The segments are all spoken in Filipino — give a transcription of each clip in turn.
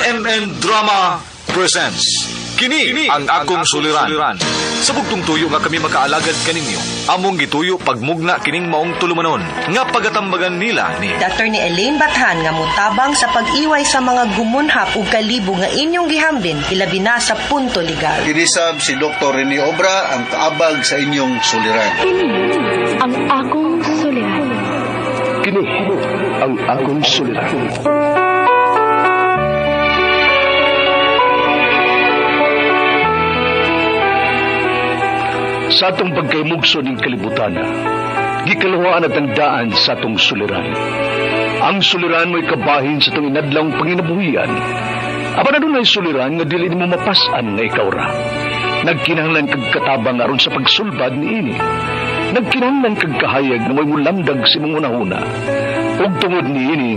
RMN Drama presents Kini ang akong suliran. Sa bugtong tuyo nga kami makaalagad kaninyo. Among gituyo pagmugna kining maong tulumanon nga pagatambagan nila ni Dr. ni Elaine Bathan nga mutabang sa pag-iway sa mga gumunhap ug kalibo nga inyong gihambin ilabi na sa punto legal. Kinisab si Dr. Rene Obra ang kaabag sa inyong suliran. Ang akong suliran. Kini ang akong suliran. Sa atong pagkaymugso ng kalibutan, gikalawaan at ang daan sa atong suliran. Ang suliran mo'y kabahin sa itong inadlang panginabuhian. Aba na doon ay suliran nga dili mo mapasan nga ikaw ra. Nagkinahanglan kag katabang aron sa pagsulbad ni ini. Nagkinahanglan kag kahayag na may mulamdag si mong una-una. Ug tungod ni ini,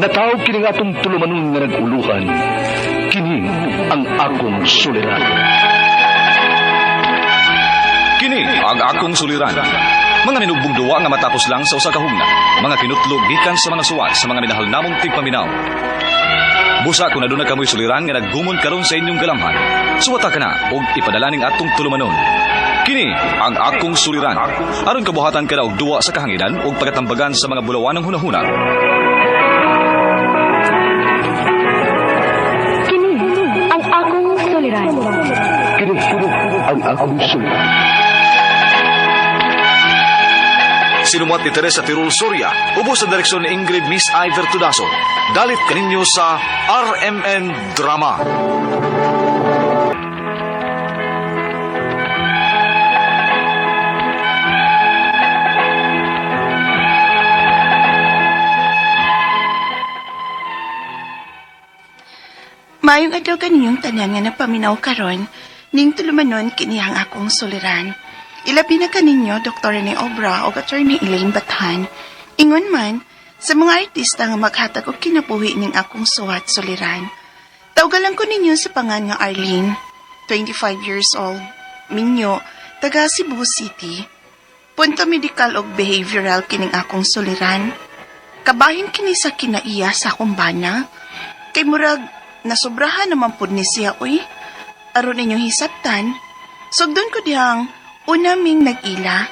natawag kini nga atong tulumanon nga nag-uluhan. Kini ang akong suliran. Kini ang akong suliran. Mga minubong duwa nga matapos lang sa usa ka hugna. Mga kinutlog gikan sa mga suwat sa mga minahal namong tigpaminaw. Busa kung naduna kamoy suliran nga naggumon karon sa inyong galamhan. Suwata ka na og ipadala ning atong tulumanon. Kini ang akong suliran. Aron kabuhatan ka na og duwa sa kahanginan og pagatambagan sa mga bulawan ng hunahuna. Kini ang akong suliran. Kini ang akong suliran. Sinumat ni Teresa Tirul Soria, ubos sa direksyon ni Ingrid Miss Iver Tudaso. Dalit kaninyo sa RMN Drama. Mayong adlaw kaninyong tanan nga napaminaw karon, ning tulumanon kini ang akong suliran. Ilabi na kaninyo, Dr. Rene Obra o Attorney Elaine Bathan. Ingon man, sa mga artista nga maghatag og kinabuhi ning akong suwat suliran. Tawgalan ko ninyo sa pangan nga Arlene, 25 years old, minyo, taga Cebu City. Punto medical og behavioral kining akong suliran. Kabahin kini sa kinaiya sa akong bana. Kay murag, nasobrahan naman pud ni siya, uy. Aron inyong hisabtan, sugdon ko dihang, unaming nag-ila,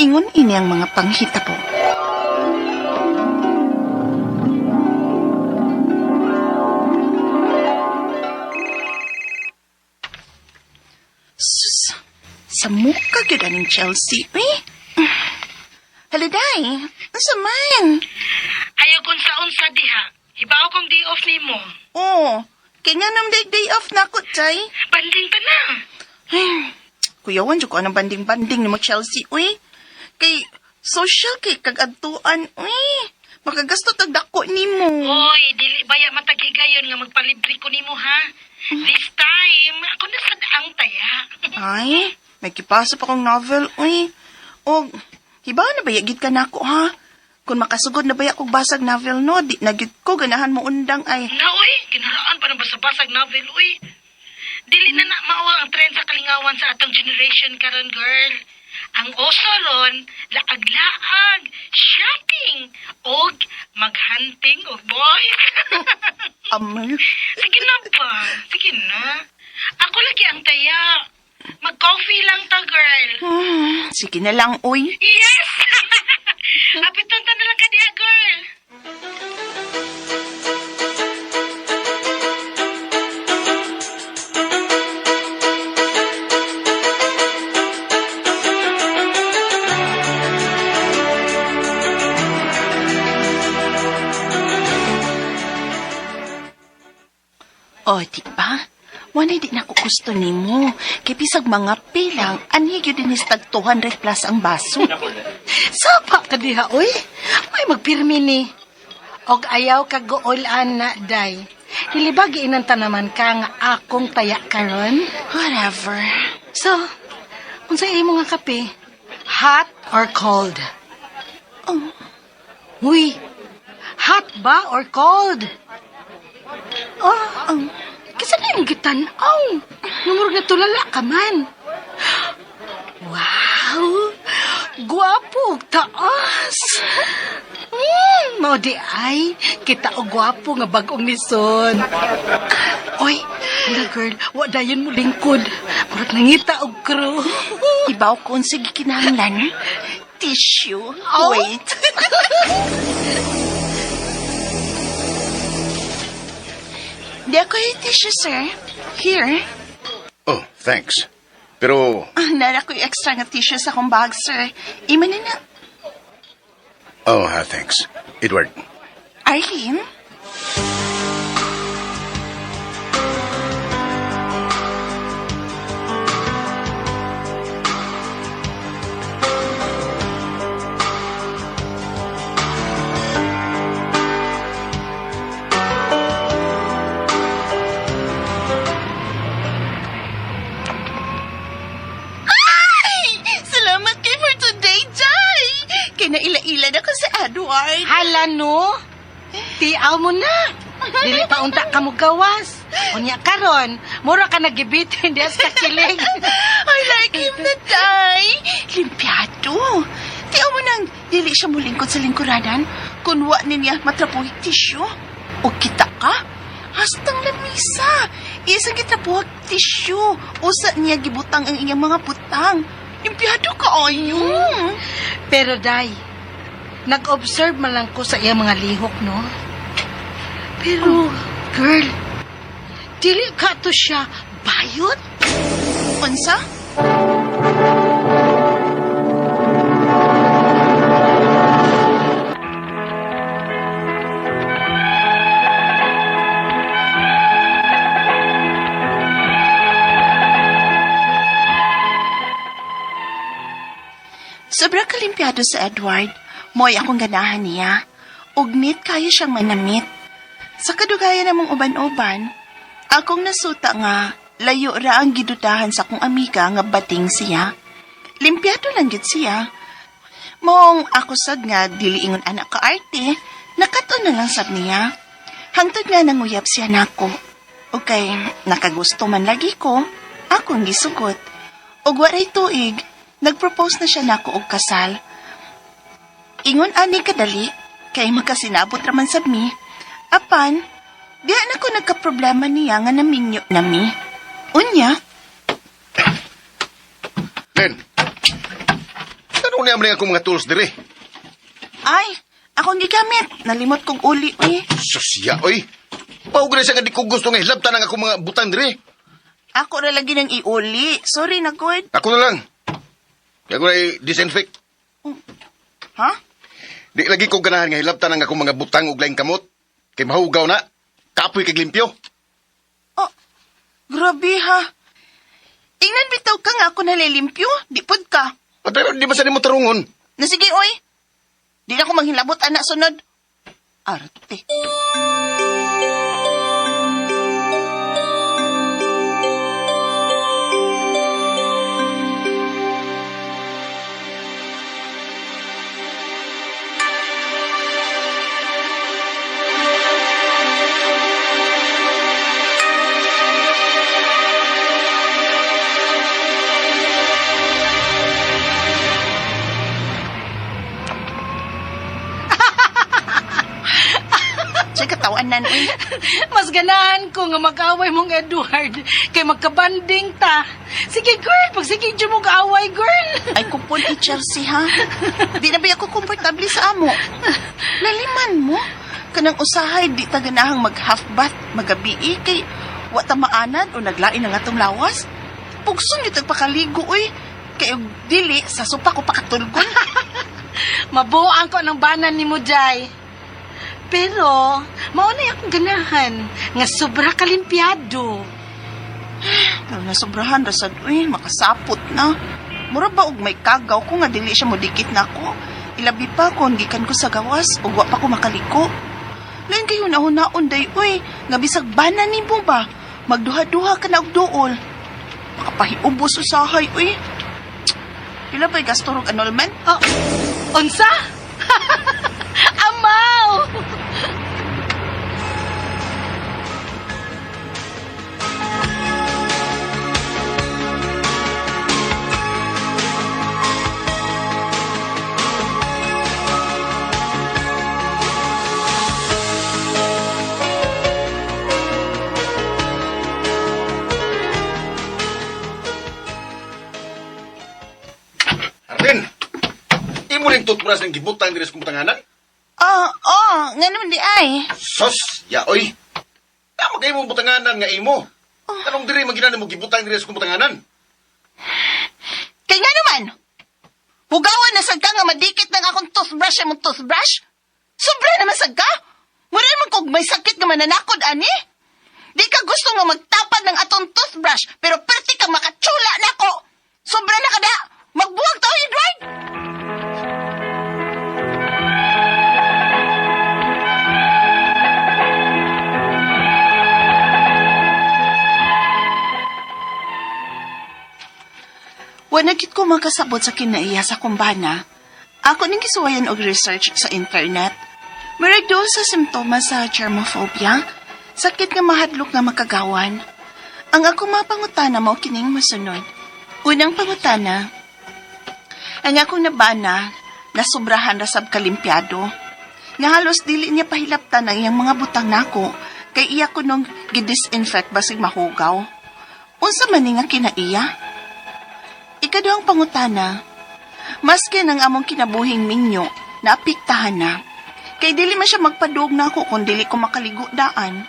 ingon ini ang mga panghitabo. Sus, sa muka gyud aning Chelsea, eh? Haladay, asa man? Ayaw kung sa-unsa diha. Ibaw kong day off ni mo. Oh, kaya nga nang day off na ko, Chay. Banding ta na. Kuyawan, dyan ko anong banding-banding ni mo, Chelsea, uy. Kay, social kay kag-adtuan, uy. Makagasto tagdako ni mo. Hoy, dili baya matagigayon nga magpalibre ko ni mo, ha? This time, ako na sa daang taya. Ay, may kipasa pa kong novel, uy. O, hiba na bayagid ka na ako, ha? Kung makasugod na baya kong basag novel, no, di nagyud ko, ganahan mo undang, ay. Na, uy, kinaraan pa ng basa-basag novel, uy. Dili na maawa ang trend sa kalingawan sa atong generation karon, girl. Ang uso ron, laag-laag, shopping, og maghunting og boys. Amel. Sige na ba? Sige na. Ako lagi ang taya. Mag-coffee lang ta, girl. Sige na lang, uy. Yes! Apiton ta na lang ka diya, girl. O, di ba? Wanay di na ko gusto ni mo. Kay pisag mga pilang, anhi yun din is tag 200 plus ang baso. Sapa ka diha, uy. May magpirmi ni. Og ayaw ka goolan na, day. Hilibagi inanta naman ka nga akong taya karon. Whatever. So, kung sa imo nga kape, hot or cold? Oh, Uy, hot ba or cold? Oh, kasi na yung gitan. Oh, numurog na tulala ka man. Wow, guwapo og taas. Mao di ay, kita og gwapo nga bagong nison. Oy, wala girl, wa dayon mo lingkod. Murag nangita og crew. Ibaw ko sa gikinahanglan. Tissue. Oh. Wait. Di ako yung tissue, sir. Here. Oh, thanks. Pero, Nara ko yung extra nga tissue sa akong bag, sir. Ima na na. thanks. Edward, Arlene? Salamat kay for today, Jai! Kaya naila-ila na ko sa Edward. Hala no? Tiaw mo na. Dili pa unta ka mo gawas. Unya karon, mura ka nagibitin dias ka kiling. I like him na, Day. Limpiado. Tiyaw mo nang dili siya mulingkod sa lingkuranan kung wa niya matrapuhig tisyo. O kita ka? Hastang lamisa. Isa gitrapuhig tisyo. Usa niya gibutang ang iyang mga putang. Limpiado ka ayo. Pero day, nag-observe man lang ko sa iyang mga lihok, no? Pero, girl, dili ka to siya bayot? Unsa? Sobra kalimpyado sa Edward. Mo'y akong ganahan niya. Ugnit kaya siyang manamit. Sa kadugayan namang uban-uban, akong nasuta nga, layo ra ang gidudahan sa akong amiga nga bating siya. Limpyado lang gid siya. Mong ako sad nga dili ingon anak ka arte, nakato na lang sab niya. Hangtod nga nanguyab siya nako. Okay, nakagusto man lagi ko, akong gisugot. Ug waray tuig, nagpropose na siya nako og kasal. Ingon ani kadali, kay magkasinabot raman sab mi. Apan, diyan ako nagka-problema niya nga naminyo nami. Unya? Len, tanong niya mga akong mga tools dire. Ay, akong gigamit. Nalimot kong uli, eh. Susya, oy. Paugray sa nga di ko gusto nga hilabtan ang akong mga butang dire. Ako na lagi ng iuli. Sorry na, God. Ako na lang. Kaya ko na disinfect. Ha? Di lagi ko ganahan nga hilabtan ang akong mga butang ug laing kamot. Kay mahugaw na. Kapoy kay limpyo. Oh, grabe ha. Ingnan bitaw ka nga ako nalilimpyo. Di pod ka. Pero di ba sa mo tarungon? Nasige, oy. Di na ako manghilabot, anak, sunod. Arte. Katawan oy. Mas ganahan ko nga mag-away mong Edward kay magkabanding ta. Sige girl, pagsige dyan mo kaaway girl. Ay kupon i-Chelsea ha. Di na ba ako komportable sa amo? Laliman mo. Kanang usahay di ta ganahang mag-half bath magabi kay wa ta maanad o naglain ang atong lawas. Pugson yung tagpakaligo oy. Kay og dili sa supa ko pakatulgon. Mabuang ko ng banan ni mo, Jai. Pero, maunay akong ganahan nga sobra kalimpyado. Pero nasobrahan rasad, uy, makasapot na. Mura ba og may kagaw ko nga dili siya modikit na ako. Ilabi pa kung gikan ko sa gawas o wa pa ko makaliko. Lain kayo nahunaon day, uy, nga bisag banan ni mo ba? Magduha-duha ka na og duol. Makapahiubos usahay, uy. Pila ba'y gasturog annulment? Oh, unsa? Amaw! toothbrush ng gibutang diri sa kong butanganan? Nga naman di ay. Sos, yaoy. Tama kayo mong butanganan nga imo. Anong diri maginan mo gibutang diri sa kong butanganan? Kaya nga naman, hugawan na sad ka nga madikit ng akong toothbrush mong toothbrush? Sobra naman sad ka? Mura naman kung may sakit nga mananakod, ani? Di ka gusto nga magtapad ng atong toothbrush, pero perti kang makatsula na ko. Sobra na ka da. Magbuwag to, Edward! Wanagit ko makasabot sa kinaiya sa kumbana. Ako ning gisuwayan og research sa internet. Murag doon sa simptomas sa germophobia, sakit nga mahadlok nga makagawan. Ang ako mapangutana mo kining masunod. Unang pangutana, ang akong nabana, nasubrahan rasab kalimpyado. Nga halos dili niya pahilaptan ang iyang mga butang nako, kay iya ko nung gidisinfect basig mahugaw. Unsa man ni nga kinaiya? Ikaduhang pangutana, maski nang among kinabuhing minyo, naapiktahan na, kay dili man siya magpadug na ako kung dili ko makaligo daan.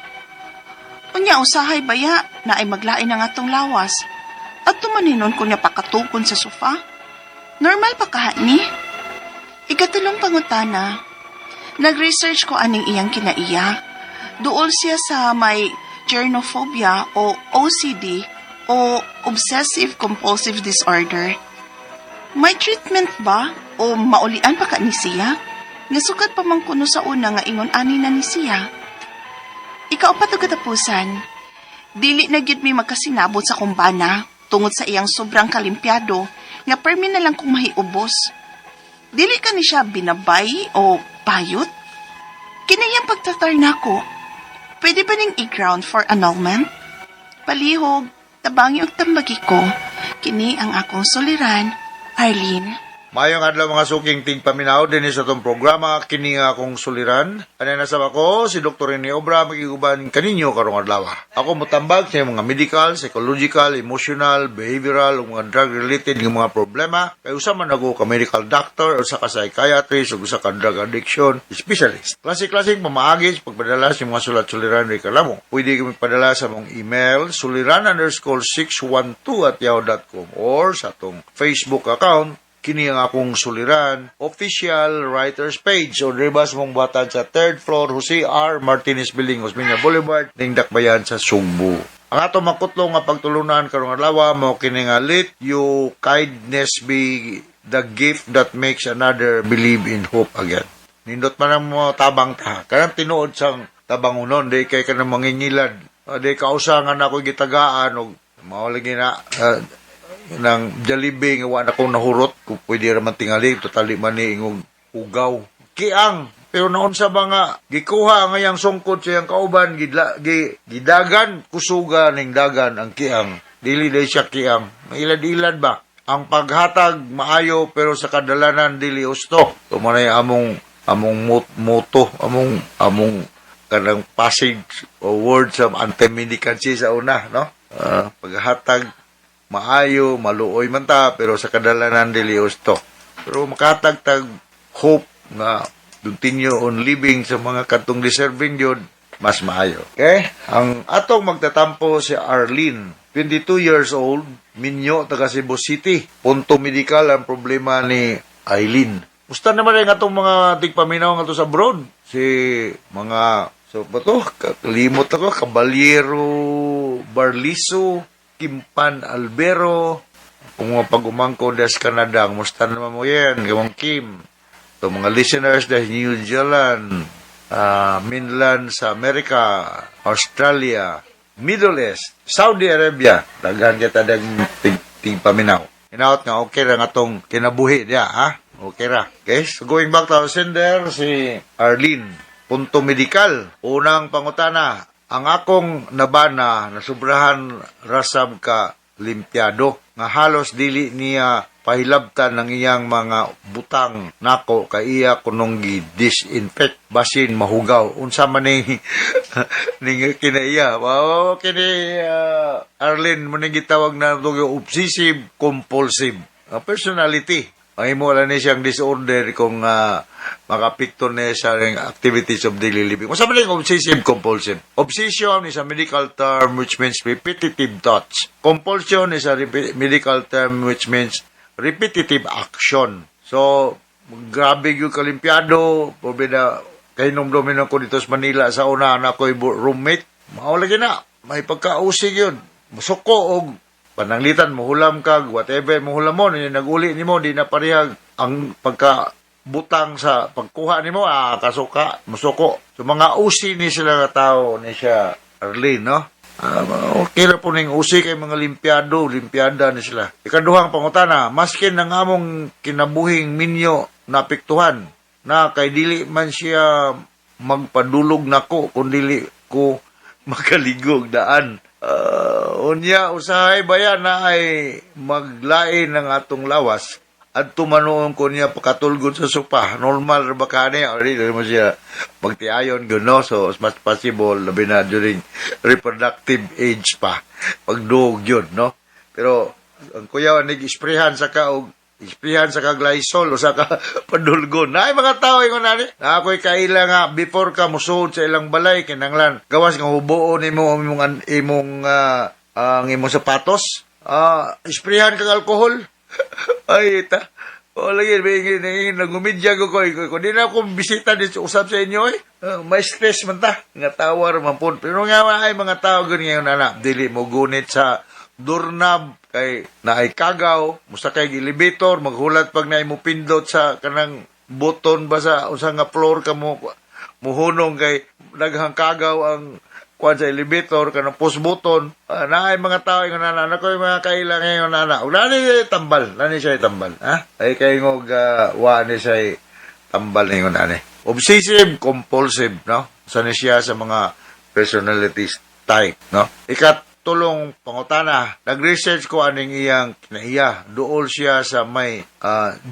Unya usahay baya na ay maglain ang atong lawas, at tumaninon ko niya pakatukon sa sofa. Normal pa kahani? Ikatulong pangutana, nag-research ko aning iyang kinaiya. Duol siya sa may germophobia o OCD o Obsessive Compulsive Disorder. May treatment ba o maulian pa ka ni siya? Nga sukat pa man kuno sa una nga ingon ani na ni siya. Ikaupat og katapusan, dili na gyud mi magkasinabot sa kumbana tungod sa iyang sobrang kalimpyado nga permi na lang kung mahiubos. Dili ka ni siya binabay o bayot? Kinayang pagtatar nako. Pwede ba ning i-ground for annulment? Palihog, tabangi og tambagi ko, kini ang akong suliran, Arlene. Mayong adlaw mga suking tingpaminaw din sa itong programa kini nga akong suliran. Anay nasab ako si Dr. Rene Obra magiguban kaninyo karong adlaw. Ako motambag sa mga medical, psychological, emotional, behavioral ug mga drug related nga mga problema. Kay usa man ako ka medical doctor o sa ka psychiatrist ug usa ka drug addiction specialist. Klase-klase pamaagi sa pagpadala sa mga sulat-suliran ri kalamo. Pwede kami padala sa mong email suliran_612@yahoo.com or sa atong Facebook account kini ang akong suliran, official writer's page o ribas mong batad sa 3rd floor Jose R. Martinez Building, Osmeña Boulevard, ning Dakbayan sa Sugbo. Ang ato makutlo nga pagtulunan karong adlaw mo kini nga let you kindness be the gift that makes another believe in hope again. Nindot man ang mo tabang ta. Kanang tinuod sang tabangunon di kay kanang mangingilad. Di kausangan ako gitagaan og maulagi na ng Jollibee nga wala akong nahurot kung pwede raman tingali totally man ni ingong ugaw kiang pero naon sa mga gikuha nga yang sungkot sa yang kauban gidagan kusuga ning dagan ang kiang dili day siya kiang mailad-ilad ba ang paghatag maayo pero sa kadalanan dili usto tumanay among moto among kanang passage o words of anti-medicancy sa una no paghatag maayo, maluoy man ta, pero sa kadalanan dili usto. Pero makatagtag hope nga continue on living sa mga katong deserving yun, mas maayo. Okay? Ang atong magtatampo si Arlene, 22 years old, minyo, taga Cebu City. Punto medical ang problema ni Aileen. Musta naman yung atong mga tigpaminaw nga to sa abroad? Si mga, so ba to? Kalimot ako, Caballero, Barliso, Kimpan Albero, kung mga pag-umangko des Canada, musta naman mo yan, gawang Kim. So, mga listeners des New Zealand, mainland sa Amerika, Australia, Middle East, Saudi Arabia, daghan kita dag tingpaminaw. Inaot nga, okay ra nga tong kinabuhi niya, ha? Okay ra. Okay, so going back to our sender, si Arlene, punto medical, unang pangutana, ang akong nabana na sobrahan rasab ka limpyado nga halos dili niya pahilabtan ng iyang mga butang nako kay iya kunong gi-disinfect basin mahugaw unsa man ni ning kinaiya kini Arlene mo ning gitawag na obsessive compulsive personality Ang imo lang ni siyang disorder kung makapikto niya sa activities of daily living. Masabi lang obsessive compulsive. Obsession is a medical term which means repetitive thoughts. Compulsion is a medical term which means repetitive action. So, grabe yung kalimpiado, probida kay nung domino ko dito sa Manila sa una na ako'y roommate. Maulagi na, may pagkausig yun. Musuko og pananglitan, muhulam kag, whatever, muhulam mo, nag-uli ni mo, di na parihag ang pagkabutang sa pagkuha ni mo, kasuka, musuko. So, mga usi ni sila nga tao ni siya, Arlene, no? Okay na po ning usi kay mga limpiada ni sila. Ikaduhang pangutana, maskin ng among kinabuhing minyo napiktuhan, na kay dili man siya magpadulog nako kung dili ko makaligog daan. Unya usahay bayan na ay maglain ng atong lawas at tumanoon ko niya pakatulgod sa sopa. Normal ra ba kani or dili mo siya magtiayon gano, so as much possible labi na during reproductive age pa pagduog yun, no? Pero ang kuya nag-isprehan sa kaog ispihan sa kaglaysol o sa padulgon. Na ay mga tao ingon ani. Na ako'y kaila nga before ka musuod sa ilang balay kinanglan gawas nga hubuon nimo ang imong sapatos. Ispihan kag alcohol. Ay ta. O lagi nagumidya ko kung di na ako bisita dito usap sa inyo may stress man ta nga tawar man po. Pero nga ay mga tao ganyan na dili mo gunit sa doorknob kay naay kagaw, musta kay elevator, maghulat pag naay mo pindot sa kanang button ba sa usa nga floor ka mo muhunong kay daghang kagaw ang kuan sa elevator kanang push button. Naay mga tao ingon ana ko mga kailang ngayon ana. Ug nani siya tambal, ha? Ay kay ngog wa ni siya tambal ingon ani. Obsessive compulsive, no? Sana siya sa mga personalities type, no? Tulong pangutana, nag-research ko aning iyang kinaiya. Dool siya sa may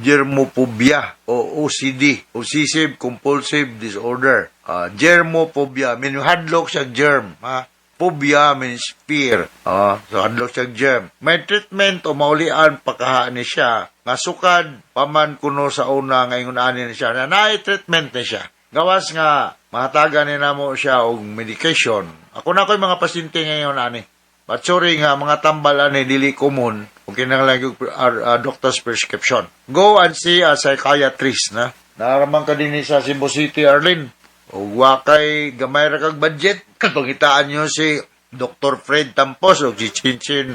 germophobia o OCD, Obsessive Compulsive Disorder. Germophobia, mean hadlok siya germ. Phobia means fear. So hadlok siya germ. May treatment o maulian pakahaan ni siya. Nga sukad, paman kuno sa una ngayon ani ni siya. Na treatment ni siya. Gawas nga, mahatagan ni namo siya og medication. Ako na ko'y mga pasyente ngayon ani. But sorry nga, mga tambalan ni dili common. Okay na lang yung doctor's prescription. Go and see a psychiatrist, na. Naraman ka din sa Cebu City, Arlene. O wakay gamay ra kag budget. Kapangitaan nyo si Dr. Fred Tampos o si Chinchin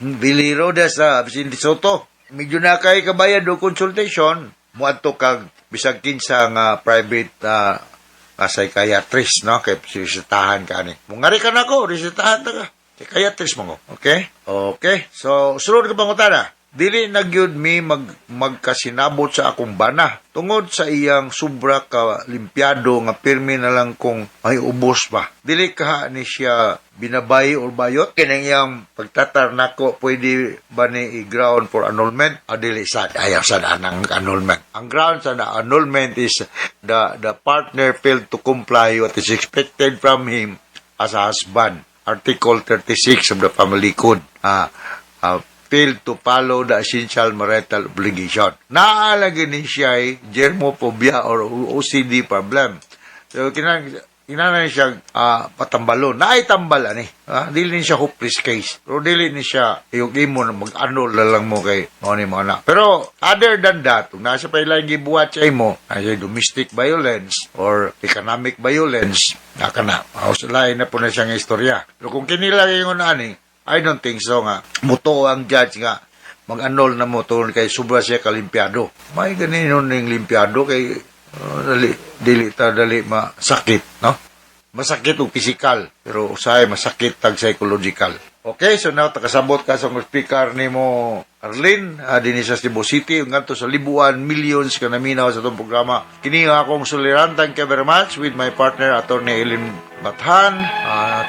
Biliro da sa Vicente Soto. Medyo na kay kabayad o consultation. Muadto kag bisag kinsa nga private psychiatrist, no? Kaya resetahan ka ni. Mungari ka na ko, resetahan ta ka. Psychiatrist mo ko. Okay? Okay. So, sunod ka pangutana. Dili nagyud mi magkasinabot sa akong bana. Tungod sa iyang sobra ka limpyado nga pirmi na lang kung may ubos ba. Dili ka ni siya binabay or bayot. Kinang iyang pagtatar nako, pwede ba ni i-ground for annulment? O dili sad. Ayaw sad anang annulment. Ang ground sa annulment is the partner failed to comply what is expected from him as a husband. Article 36 of the Family Code. Failed to follow the essential marital obligation. Naalagay ni siya ay germophobia or OCD problem. So, kinana siya patambalon. Naitambal ani. Dili ni siya hopeless case. Pero dili ni siya yung imo na mag-annul na lang mo kay mga anak. Pero other than that, kung nasa pa ilang gibuhat siya mo, ay domestic violence or economic violence, naka na. Lain na po na siyang istorya. Pero kung kinilagay yung ani, I don't think so nga. Muto ang judge nga mag-annul na mo to kay sobra siya kalimpiado. May ganin yung limpiado kay dili masakit, no? Masakit o physical, pero usahay masakit tag psychological. Okay, so now takasabot ka sa speaker ni mo Arlene, din sa Cebu City, ngadto sa libuan, millions ka naminaw sa itong programa. Kini nga akong suliran, thank you very much with my partner, Attorney Eileen Bathan,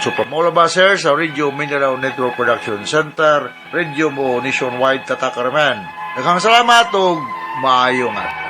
so from all of us here sa Radio Mindanao Network Production Center, Radio mo Nationwide Tatakarman. Daghang salamat o maayong at